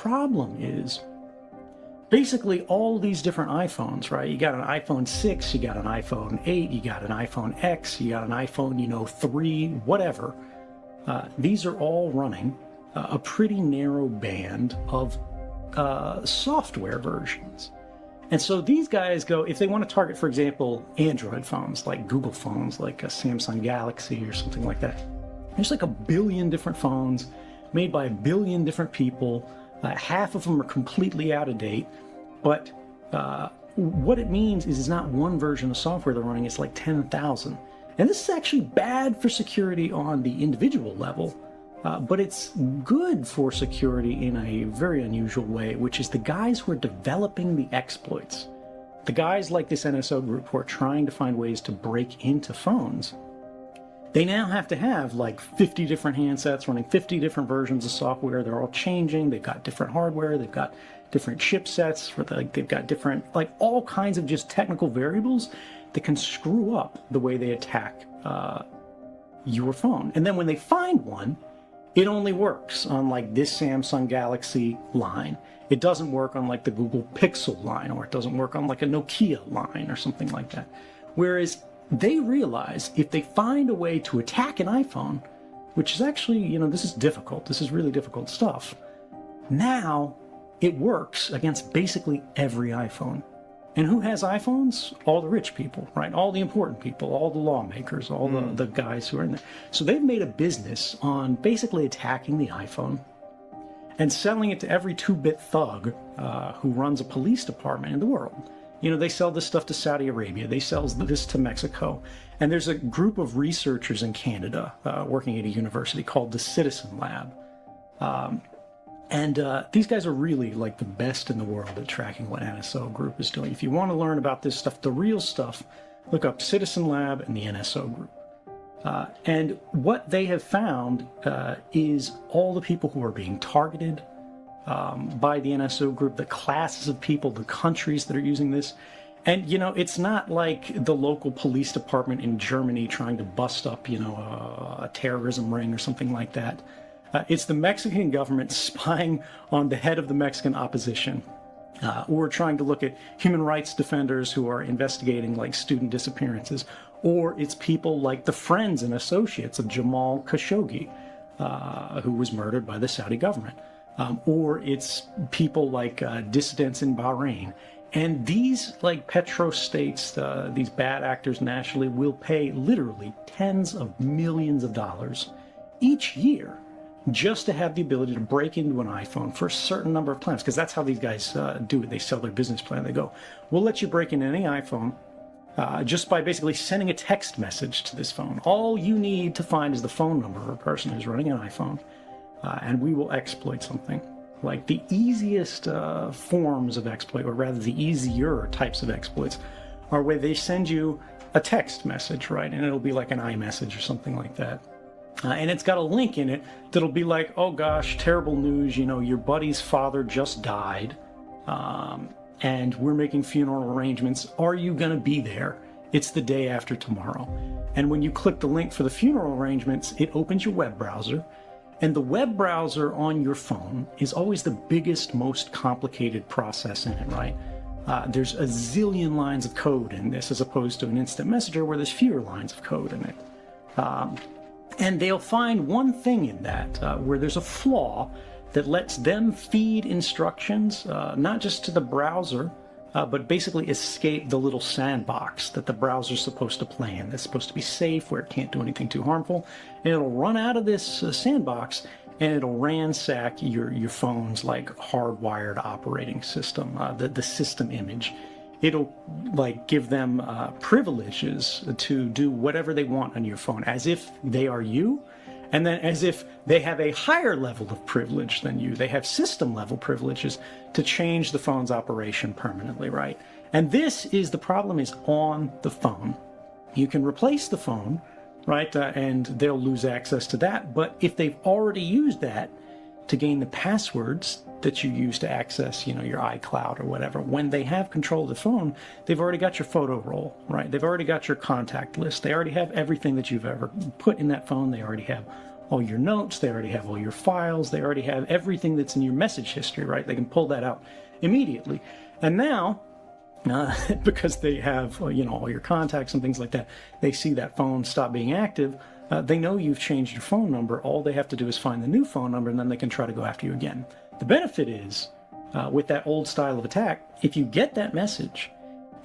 problem is basically all these different iPhones, right? You got an iPhone 6, you got an iPhone 8, you got an iPhone X, you got an iPhone, 3, whatever. These are all running a pretty narrow band of software versions. And so these guys go, if they want to target, for example, Android phones, like Google phones, like a Samsung Galaxy or something like that, there's like 1 billion different phones made by 1 billion different people. Half of them are completely out of date. But what it means is it's not one version of software they're running, it's like 10,000. And this is actually bad for security on the individual level. But it's good for security in a very unusual way, which is the guys who are developing the exploits. The guys like this NSO group who are trying to find ways to break into phones. They now have to have like 50 different handsets running 50 different versions of software. They're all changing. They've got different hardware. They've got different chipsets. They've got different, like all kinds of just technical variables that can screw up the way they attack your phone. And then when they find one, it only works on like this Samsung Galaxy line. It doesn't work on like the Google Pixel line, or it doesn't work on like a Nokia line or something like that. Whereas they realize if they find a way to attack an iPhone, which is actually, this is difficult. This is really difficult stuff. Now it works against basically every iPhone. And who has iPhones? All the rich people, right? All the important people, all the lawmakers, all the guys who are in there. So they've made a business on basically attacking the iPhone and selling it to every 2-bit thug who runs a police department in the world. They sell this stuff to Saudi Arabia. They sell this to Mexico. And there's a group of researchers in Canada working at a university called the Citizen Lab. And these guys are really like the best in the world at tracking what NSO Group is doing. If you want to learn about this stuff, the real stuff, look up Citizen Lab and the NSO Group. And what they have found is all the people who are being targeted by the NSO Group, the classes of people, the countries that are using this. And, it's not like the local police department in Germany trying to bust up, a terrorism ring or something like that. It's the Mexican government spying on the head of the Mexican opposition, or trying to look at human rights defenders who are investigating like student disappearances, or it's people like the friends and associates of Jamal Khashoggi, who was murdered by the Saudi government, or it's people like dissidents in Bahrain. And these like petrostates, these bad actors nationally, will pay literally tens of millions of dollars each year just to have the ability to break into an iPhone for a certain number of times, because that's how these guys do it. They sell their business plan. They go, we'll let you break into any iPhone just by basically sending a text message to this phone. All you need to find is the phone number of a person who's running an iPhone, and we will exploit something. Like the easiest forms of exploit, or rather the easier types of exploits, are where they send you a text message, right? And it'll be like an iMessage or something like that. And it's got a link in it that'll be like, oh gosh, terrible news, your buddy's father just died, and we're making funeral arrangements. Are you going to be there? It's the day after tomorrow. And when you click the link for the funeral arrangements, it opens your web browser. And the web browser on your phone is always the biggest, most complicated process in it, right? There's a zillion lines of code in this, as opposed to an instant messenger where there's fewer lines of code in it. And they'll find one thing in that where there's a flaw that lets them feed instructions, not just to the browser, but basically escape the little sandbox that the browser's supposed to play in. That's supposed to be safe, where it can't do anything too harmful. And it'll run out of this sandbox, and it'll ransack your phone's like hardwired operating system, the system image. It'll like give them privileges to do whatever they want on your phone, as if they are you, and then as if they have a higher level of privilege than you. They have system level privileges to change the phone's operation permanently, right? And this is the problem, is on the phone. You can replace the phone, right? And they'll lose access to that. But if they've already used that to gain the passwords that you use to access, your iCloud or whatever, when they have control of the phone, they've already got your photo roll, right? They've already got your contact list. They already have everything that you've ever put in that phone. They already have all your notes, they already have all your files, they already have everything that's in your message history, right? They can pull that out immediately. And now, because they have, all your contacts and things like that, they see that phone stop being active, they know you've changed your phone number. All they have to do is find the new phone number, and then they can try to go after you again. The benefit is, with that old style of attack, if you get that message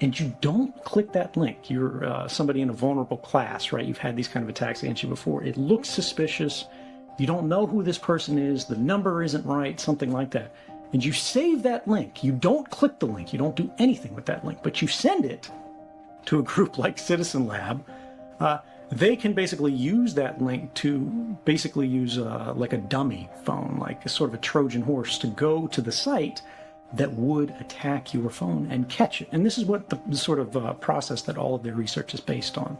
and you don't click that link, you're somebody in a vulnerable class, right? You've had these kind of attacks against you before. It looks suspicious. You don't know who this person is. The number isn't right, something like that. And you save that link. You don't click the link. You don't do anything with that link, but you send it to a group like Citizen Lab. They can basically use that link to basically use like a dummy phone, like a sort of a Trojan horse, to go to the site that would attack your phone and catch it. And this is what the sort of process that all of their research is based on.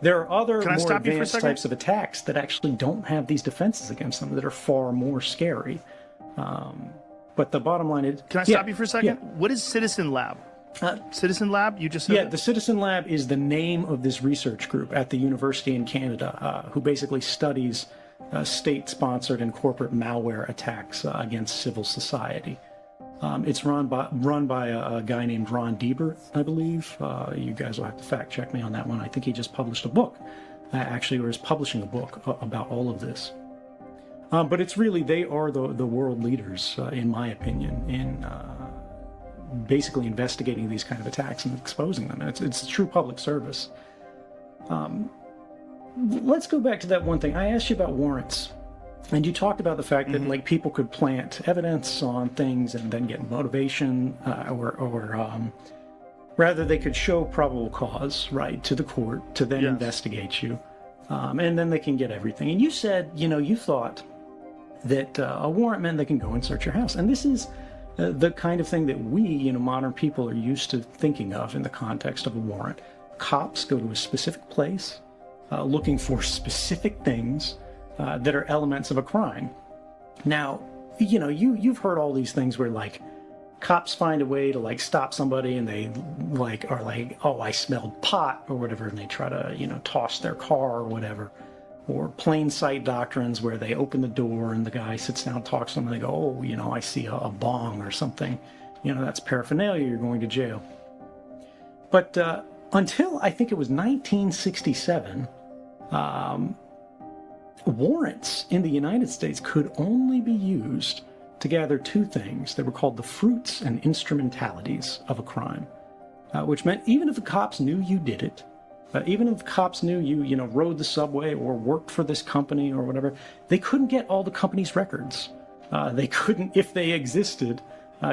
There are other more advanced types of attacks that actually don't have these defenses against them that are far more scary. But the bottom line is... Can I stop you for a second? Yeah. What is Citizen Lab? Citizen Lab, you just said? Yeah, the Citizen Lab is the name of this research group at the university in Canada who basically studies state-sponsored and corporate malware attacks against civil society. It's run by a guy named Ron Deibert, I believe. You guys will have to fact-check me on that one. I think he just published a book, actually, or is publishing a book about all of this. But it's really, they are the world leaders, in my opinion, in basically investigating these kind of attacks and exposing them. It's true public service. Let's go back to that one thing. I asked you about warrants, and you talked about the fact that like people could plant evidence on things and then get motivation, or rather they could show probable cause, right, to the court to then investigate you, and then they can get everything. And you said, you thought that a warrant meant they can go and search your house, and this is the kind of thing that we, modern people are used to thinking of in the context of a warrant. Cops go to a specific place looking for specific things that are elements of a crime. Now, you've heard all these things where, like, cops find a way to, like, stop somebody and they, like, are like, oh, I smelled pot or whatever, and they try to, toss their car or whatever. Or plain sight doctrines where they open the door and the guy sits down and talks to them and they go, oh, I see a bong or something. That's paraphernalia, you're going to jail. But until I think it was 1967, warrants in the United States could only be used to gather two things. They were called the fruits and instrumentalities of a crime, which meant even if the cops knew you did it, even if cops knew you, rode the subway or worked for this company or whatever, they couldn't get all the company's records. They couldn't, if they existed,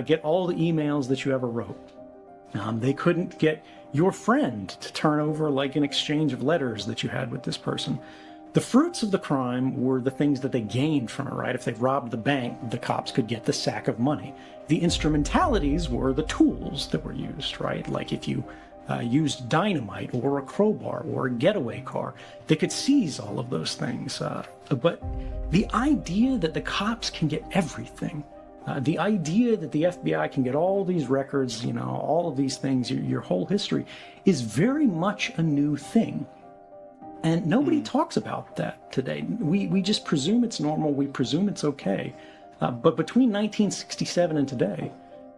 get all the emails that you ever wrote. They couldn't get your friend to turn over like an exchange of letters that you had with this person. The fruits of the crime were the things that they gained from it, right? If they robbed the bank, the cops could get the sack of money. The instrumentalities were the tools that were used, right? Like if you used dynamite or a crowbar or a getaway car, they could seize all of those things. But the idea that the cops can get everything, the idea that the FBI can get all these records, all of these things, your whole history, is very much a new thing. And nobody talks about that today. We just presume it's normal. We presume it's okay. But between 1967 and today,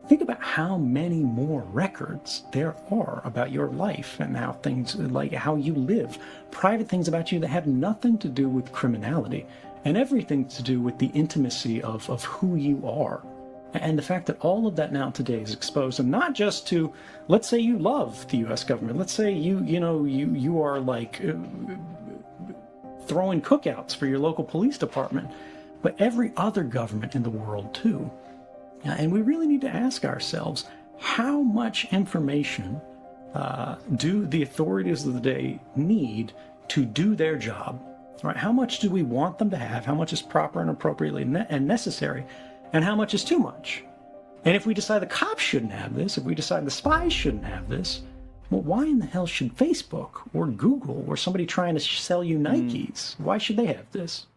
think about how many more records there are about your life and how things, like how you live, private things about you that have nothing to do with criminality and everything to do with the intimacy of who you are. And the fact that all of that now today is exposed, and not just to, let's say you love the U.S. government. Let's say you are like throwing cookouts for your local police department, but every other government in the world too. And we really need to ask ourselves, how much information do the authorities of the day need to do their job? Right? How much do we want them to have? How much is proper and appropriately and necessary? And how much is too much? And if we decide the cops shouldn't have this, if we decide the spies shouldn't have this, well, why in the hell should Facebook or Google or somebody trying to sell you Nikes, why should they have this?